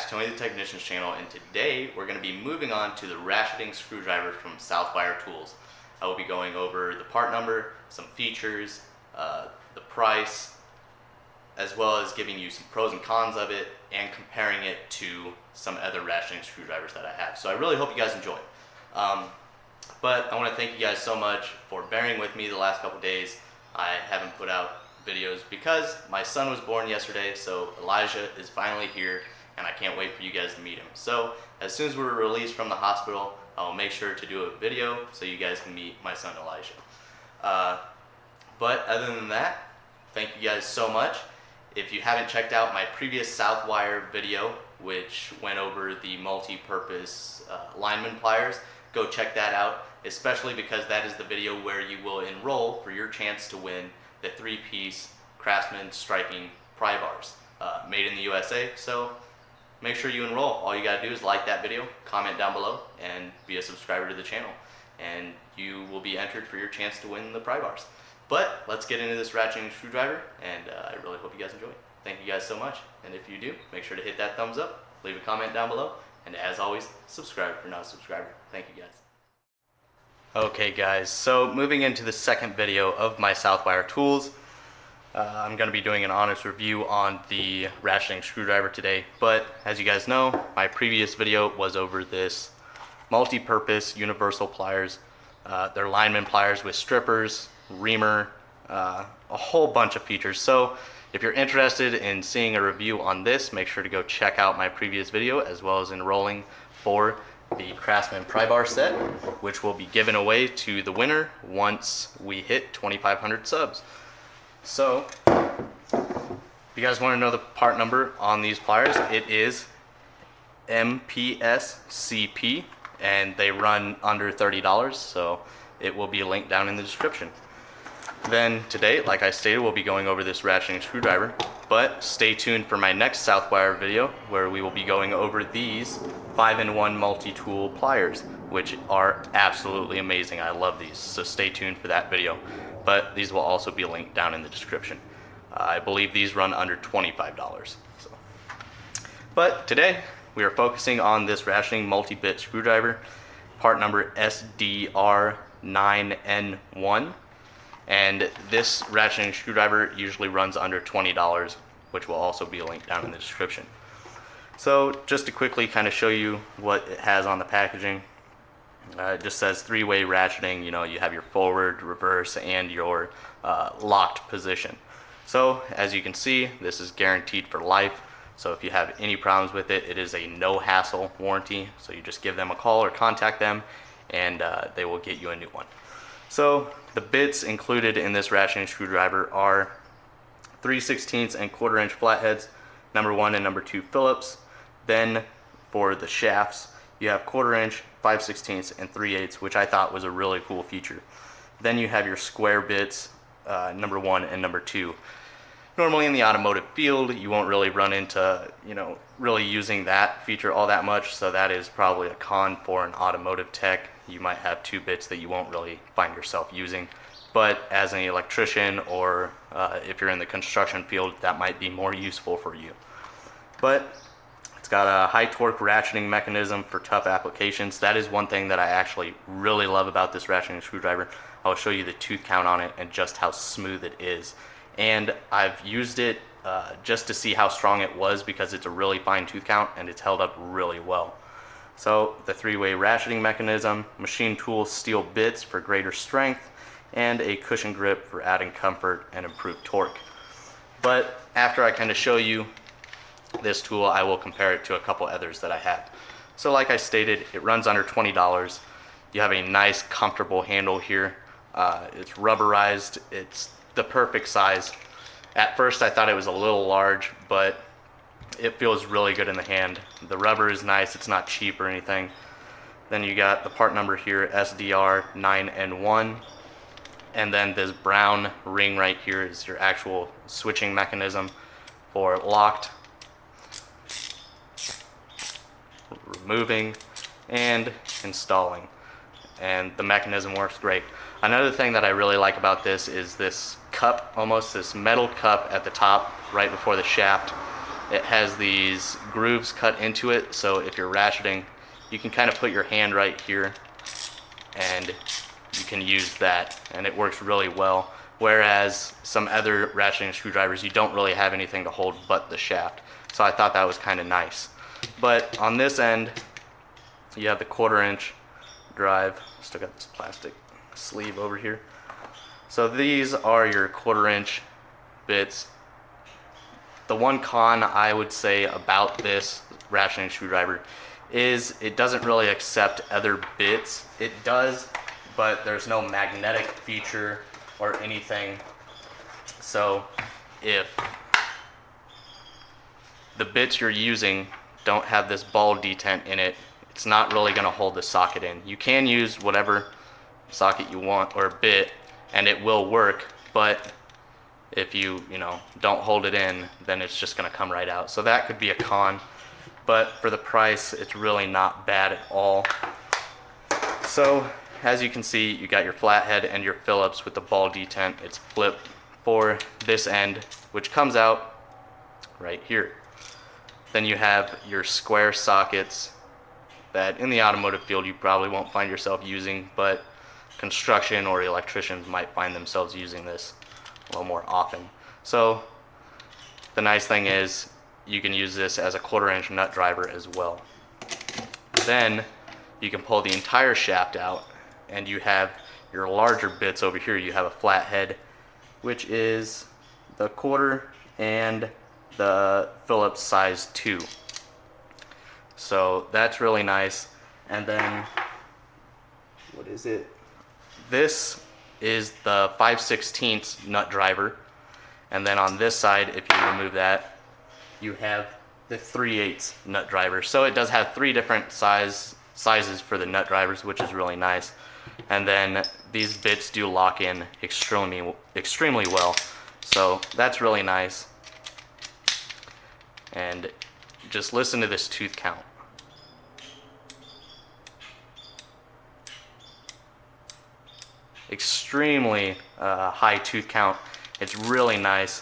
back to Tony the Technician's channel, and today we're going to be moving on to the ratcheting screwdriver from Southwire Tools. I will be going over the part number, some features, the price, as well as giving you some pros and cons of it and comparing it to some other ratcheting screwdrivers that I have. So I really hope you guys enjoy. But I want to thank you guys so much for bearing with me the last couple days. I haven't put out videos because my son was born yesterday, so Elijah is finally here and I can't wait for you guys to meet him. So as soon as we're released from the hospital, I'll make sure to do a video so you guys can meet my son Elijah. But other than that, thank you guys so much. If you haven't checked out my previous Southwire video, which went over the multi-purpose lineman pliers, go check that out, especially because that is the video where you will enroll for your chance to win the 3-piece Craftsman striking pry bars, made in the USA. So make sure you enroll. All you gotta do is like that video, comment down below, and be a subscriber to the channel, and you will be entered for your chance to win the pry bars. But let's get into this ratcheting screwdriver, and I really hope you guys enjoy it. Thank you guys so much, and if you do, make sure to hit that thumbs up, leave a comment down below, and as always, subscribe if you're not a subscriber. Thank you guys. Okay guys, so moving into the second video of my Southwire tools, I'm going to be doing an honest review on the ratcheting screwdriver today, but as you guys know, my previous video was over this multi-purpose universal pliers. They're lineman pliers with strippers, reamer, a whole bunch of features. So if you're interested in seeing a review on this, make sure to go check out my previous video, as well as enrolling for the Craftsman pry bar set, which will be given away to the winner once we hit 2,500 subs. So if you guys want to know the part number on these pliers, it is MPSCP, and they run under $30, so it will be linked down in the description. Then today, like I stated, we'll be going over this ratcheting screwdriver, but stay tuned for my next Southwire video where we will be going over these 5-in-1 multi-tool pliers, which are absolutely amazing. I love these, so stay tuned for that video. But these will also be linked down in the description. I believe these run under $25. So. But today, we are focusing on this ratcheting multi-bit screwdriver, part number SDR9N1. And this ratcheting screwdriver usually runs under $20, which will also be linked down in the description. So just to quickly kind of show you what it has on the packaging, it just says 3-way ratcheting. You know, you have your forward, reverse, and your locked position. So as you can see, this is guaranteed for life. So if you have any problems with it, it is a no hassle warranty. So you just give them a call or contact them, and they will get you a new one. So the bits included in this ratcheting screwdriver are 3/16 and 1/4 inch flatheads, number 1 and number 2 Phillips. Then for the shafts, you have 1/4 inch, 5/16 and 3/8, which I thought was a really cool feature. Then you have your square bits, number 1 and number 2. Normally in the automotive field, you won't really run into, really using that feature all that much, so that is probably a con for an automotive tech. You might have 2 bits that you won't really find yourself using, but as an electrician or if you're in the construction field, that might be more useful for you. But it's got a high torque ratcheting mechanism for tough applications. That is one thing that I actually really love about this ratcheting screwdriver. I'll show you the tooth count on it and just how smooth it is. And I've used it just to see how strong it was, because it's a really fine tooth count and it's held up really well. So the 3-way ratcheting mechanism, machine tool steel bits for greater strength, and a cushion grip for adding comfort and improved torque. But after I kind of show you this tool, I will compare it to a couple others that I have. So like I stated, it runs under $20. You have a nice comfortable handle here. It's rubberized. It's the perfect size. At first I thought it was a little large, but it feels really good in the hand. The rubber is nice, it's not cheap or anything. Then you got the part number here, SDR9N1. And then this brown ring right here is your actual switching mechanism for locked, removing, and installing. And the mechanism works great. Another thing that I really like about this is this cup, almost this metal cup at the top right before the shaft. it has these grooves cut into it, so if you're ratcheting, you can kind of put your hand right here and you can use that, and it works really well. Whereas some other ratcheting screwdrivers, you don't really have anything to hold but the shaft. So I thought that was kind of nice. But on this end, you have the 1/4" drive. Still got this plastic sleeve over here. So these are your 1/4" bits. The one con I would say about this ratcheting screwdriver is it doesn't really accept other bits. It does, but there's no magnetic feature or anything. So if the bits you're using don't have this ball detent in it, it's not really going to hold the socket in. You can use whatever socket you want or bit and it will work, but if you don't hold it in, then it's just going to come right out. So that could be a con, but for the price, it's really not bad at all. So as you can see, you got your flathead and your Phillips with the ball detent. It's flipped for this end, which comes out right here. Then you have your square sockets that in the automotive field you probably won't find yourself using, but construction or electricians might find themselves using this a little more often. So the nice thing is you can use this as a 1/4" nut driver as well. Then you can pull the entire shaft out and you have your larger bits over here. You have a flathead, which is the 1/4 and the Phillips size 2. So that's really nice. And then, what is it? This is the 5/16 nut driver. And then on this side, if you remove that, you have the 3/8 nut driver. So it does have 3 different sizes for the nut drivers, which is really nice. And then these bits do lock in extremely well. So that's really nice. And just listen to this tooth count. Extremely high tooth count. It's really nice.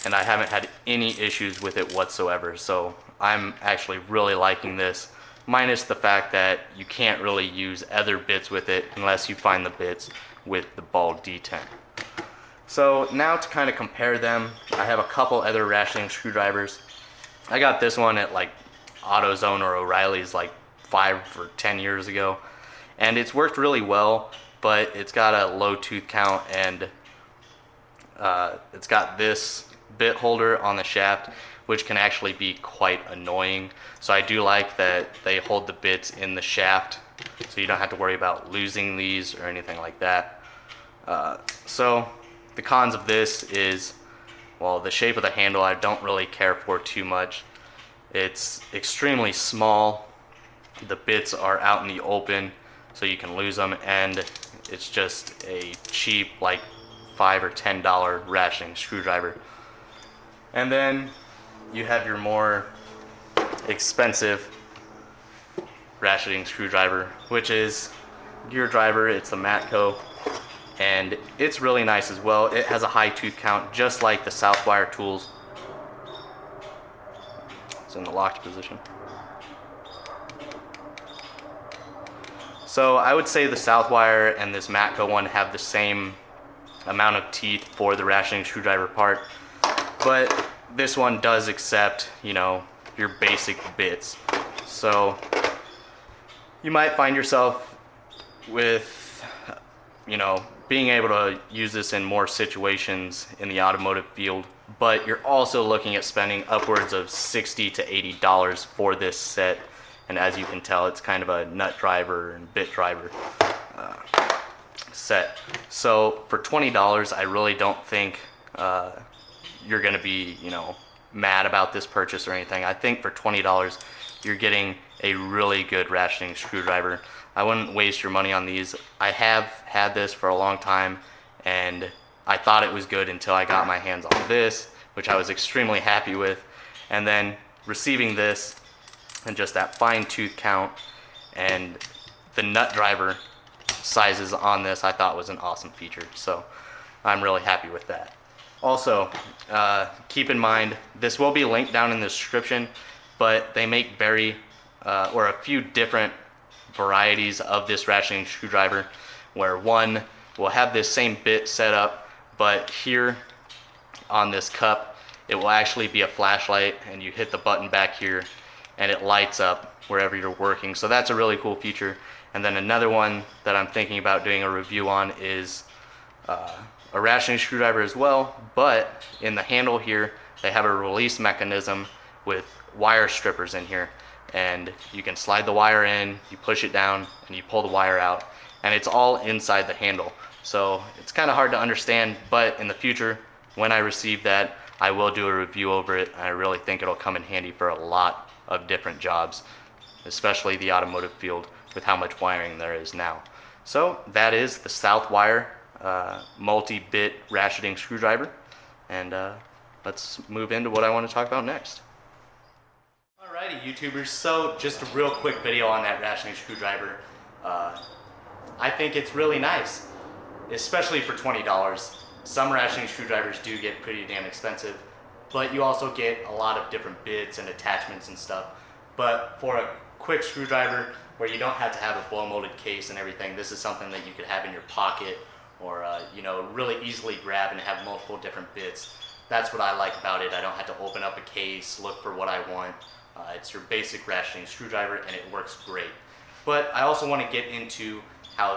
And I haven't had any issues with it whatsoever. So I'm actually really liking this, minus the fact that you can't really use other bits with it unless you find the bits with the ball detent. So now to kind of compare them, I have a couple other ratcheting screwdrivers. I got this one at like AutoZone or O'Reilly's like 5 or 10 years ago, and it's worked really well, but it's got a low tooth count, and it's got this bit holder on the shaft, which can actually be quite annoying. So I do like that they hold the bits in the shaft, so you don't have to worry about losing these or anything like that. So the cons of this is, well, the shape of the handle I don't really care for too much. It's extremely small. The bits are out in the open, so you can lose them, and it's just a cheap, like $5 or $10 ratcheting screwdriver. And then you have your more expensive ratcheting screwdriver, which is gear driver. It's the Matco, and it's really nice as well. It has a high tooth count, just like the Southwire tools. It's in the locked position. So I would say the Southwire and this Matco one have the same amount of teeth for the ratcheting screwdriver part, but this one does accept, your basic bits. So you might find yourself with, being able to use this in more situations in the automotive field, but you're also looking at spending upwards of $60 to $80 for this set. And as you can tell, it's kind of a nut driver and bit driver set. So for $20, I really don't think you're going to be, mad about this purchase or anything. I think for $20, you're getting a really good ratcheting screwdriver. I wouldn't waste your money on these. I have had this for a long time, and I thought it was good until I got my hands on this, which I was extremely happy with. And then receiving this, and just that fine tooth count and the nut driver sizes on this, I thought was an awesome feature. So I'm really happy with that. Also, keep in mind, this will be linked down in the description, but they make or a few different varieties of this ratcheting screwdriver, where one will have this same bit set up, but here on this cup, it will actually be a flashlight, and you hit the button back here, and it lights up wherever you're working. So that's a really cool feature. And then another one that I'm thinking about doing a review on is a ratcheting screwdriver as well, but in the handle here, they have a release mechanism with wire strippers in here. And you can slide the wire in, you push it down, and you pull the wire out. And it's all inside the handle. So it's kind of hard to understand, but in the future, when I receive that, I will do a review over it. I really think it'll come in handy for a lot of different jobs, especially the automotive field with how much wiring there is now. So that is the Southwire multi-bit ratcheting screwdriver. And let's move into what I want to talk about next. Alrighty, YouTubers, so just a real quick video on that ratcheting screwdriver. I think it's really nice, especially for $20. Some ratcheting screwdrivers do get pretty damn expensive, but you also get a lot of different bits and attachments and stuff. But for a quick screwdriver where you don't have to have a blow molded case and everything, this is something that you could have in your pocket, or you know, really easily grab and have multiple different bits. That's what I like about it. I don't have to open up a case, look for what I want. It's your basic ratcheting screwdriver, and it works great. But I also want to get into how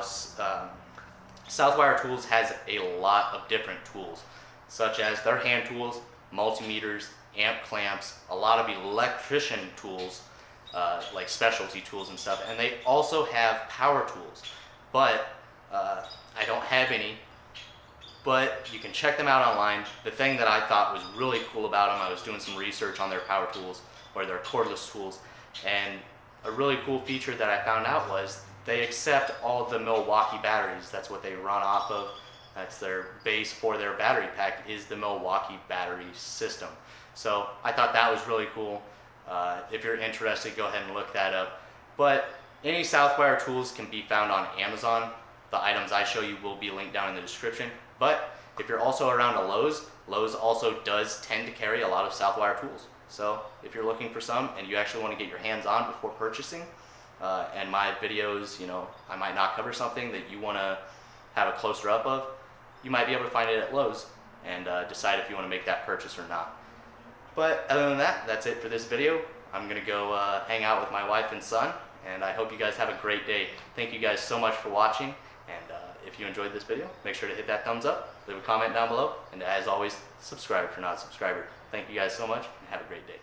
Southwire Tools has a lot of different tools, such as their hand tools, multimeters, amp clamps, a lot of electrician tools, like specialty tools and stuff, and they also have power tools. But I don't have any, but you can check them out online. The thing that I thought was really cool about them, I was doing some research on their power tools, or their cordless tools, and a really cool feature that I found out was they accept all the Milwaukee batteries. That's what they run off of. That's their base for their battery pack, is the Milwaukee battery system. So I thought that was really cool. If you're interested, go ahead and look that up. But any Southwire tools can be found on Amazon. The items I show you will be linked down in the description. But if you're also around a Lowe's, Lowe's also does tend to carry a lot of Southwire tools. So if you're looking for some and you actually want to get your hands on before purchasing, and my videos, you know, I might not cover something that you want to have a closer up of, you might be able to find it at Lowe's and decide if you want to make that purchase or not. But other than that, that's it for this video. I'm going to go hang out with my wife and son, and I hope you guys have a great day. Thank you guys so much for watching, and if you enjoyed this video, make sure to hit that thumbs up, leave a comment down below, and as always, subscribe if you're not a subscriber. Thank you guys so much, and have a great day.